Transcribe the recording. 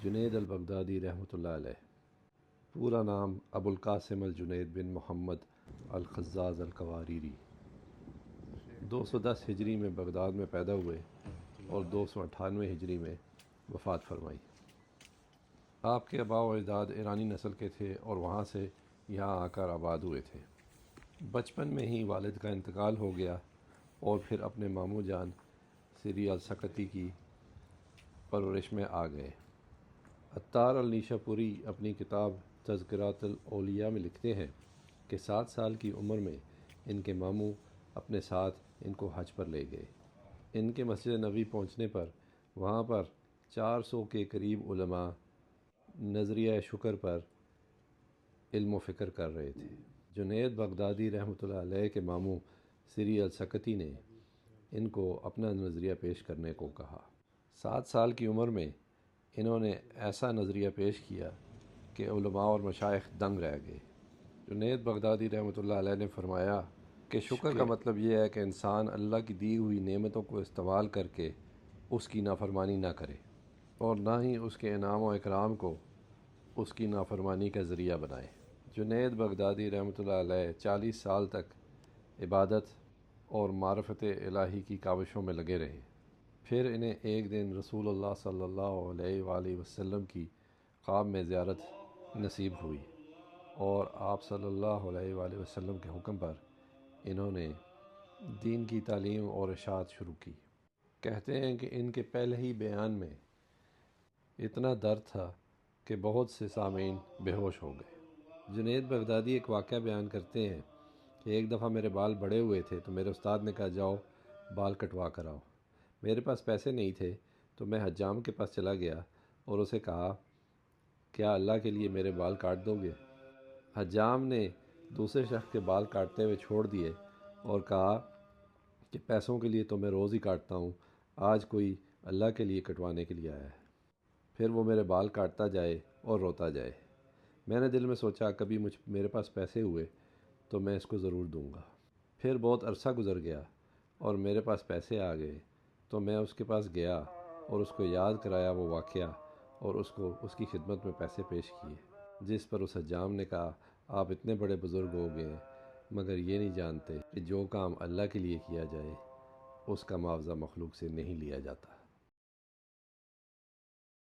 Junaid al Baghdadi رحمۃ اللہ علیہ، پورا نام ابو القاسم الجنید بن محمد الخزاز القواریری، 210 ہجری میں بغداد میں پیدا ہوئے اور 298 ہجری میں وفات فرمائی۔ آپ کے آباء و اجداد ایرانی نسل کے تھے اور وہاں سے یہاں آ کر آباد ہوئے تھے۔ بچپن میں ہی والد کا انتقال ہو گیا اور پھر اپنے ماموں جان سری السکتی کی پرورش میں آ گئے۔ عطار النیشا پوری اپنی کتاب تذکرات الاولیاء میں لکھتے ہیں کہ 7 سال کی عمر میں ان کے ماموں اپنے ساتھ ان کو حج پر لے گئے۔ ان کے مسجد نبوی پہنچنے پر وہاں پر 400 کے قریب علماء نظریہ شکر پر علم و فکر کر رہے تھے۔ جنید بغدادی رحمۃ اللہ علیہ کے ماموں سری السکتی نے ان کو اپنا نظریہ پیش کرنے کو کہا۔ 7 سال کی عمر میں انہوں نے ایسا نظریہ پیش کیا کہ علماء اور مشائخ دنگ رہ گئے۔ جنید بغدادی رحمۃ اللہ علیہ نے فرمایا کہ شکر کا مطلب یہ ہے کہ انسان اللہ کی دی ہوئی نعمتوں کو استعمال کر کے اس کی نافرمانی نہ کرے اور نہ ہی اس کے انعام و اکرام کو اس کی نافرمانی کا ذریعہ بنائے۔ جنید بغدادی رحمۃ اللہ علیہ 40 سال تک عبادت اور معرفت الہی کی کاوشوں میں لگے رہے۔ پھر انہیں ایک دن رسول اللہ صلی اللہ علیہ وآلہ وسلم کی خواب میں زیارت نصیب ہوئی اور آپ صلی اللہ علیہ وآلہ وسلم کے حکم پر انہوں نے دین کی تعلیم اور ارشاد شروع کی۔ کہتے ہیں کہ ان کے پہلے ہی بیان میں اتنا درد تھا کہ بہت سے سامعین بے ہوش ہو گئے۔ جنید بغدادی ایک واقعہ بیان کرتے ہیں کہ ایک دفعہ میرے بال بڑے ہوئے تھے تو میرے استاد نے کہا جاؤ بال کٹوا کر آؤ۔ میرے پاس پیسے نہیں تھے تو میں حجام کے پاس چلا گیا اور اسے کہا کیا اللہ کے لیے میرے بال کاٹ دو گے؟ حجام نے دوسرے شخص کے بال کاٹتے ہوئے چھوڑ دیے اور کہا کہ پیسوں کے لیے تو میں روز ہی کاٹتا ہوں، آج کوئی اللہ کے لیے کٹوانے کے لیے آیا ہے۔ پھر وہ میرے بال کاٹتا جائے اور روتا جائے۔ میں نے دل میں سوچا کبھی میرے پاس پیسے ہوئے تو میں اس کو ضرور دوں گا۔ پھر بہت عرصہ گزر گیا اور میرے پاس پیسے آ گئے تو میں اس کے پاس گیا اور اس کو یاد کرایا وہ واقعہ اور اس کو اس کی خدمت میں پیسے پیش کیے، جس پر اس حجام نے کہا آپ اتنے بڑے بزرگ ہو گئے مگر یہ نہیں جانتے کہ جو کام اللہ کے لیے کیا جائے اس کا معاوضہ مخلوق سے نہیں لیا جاتا۔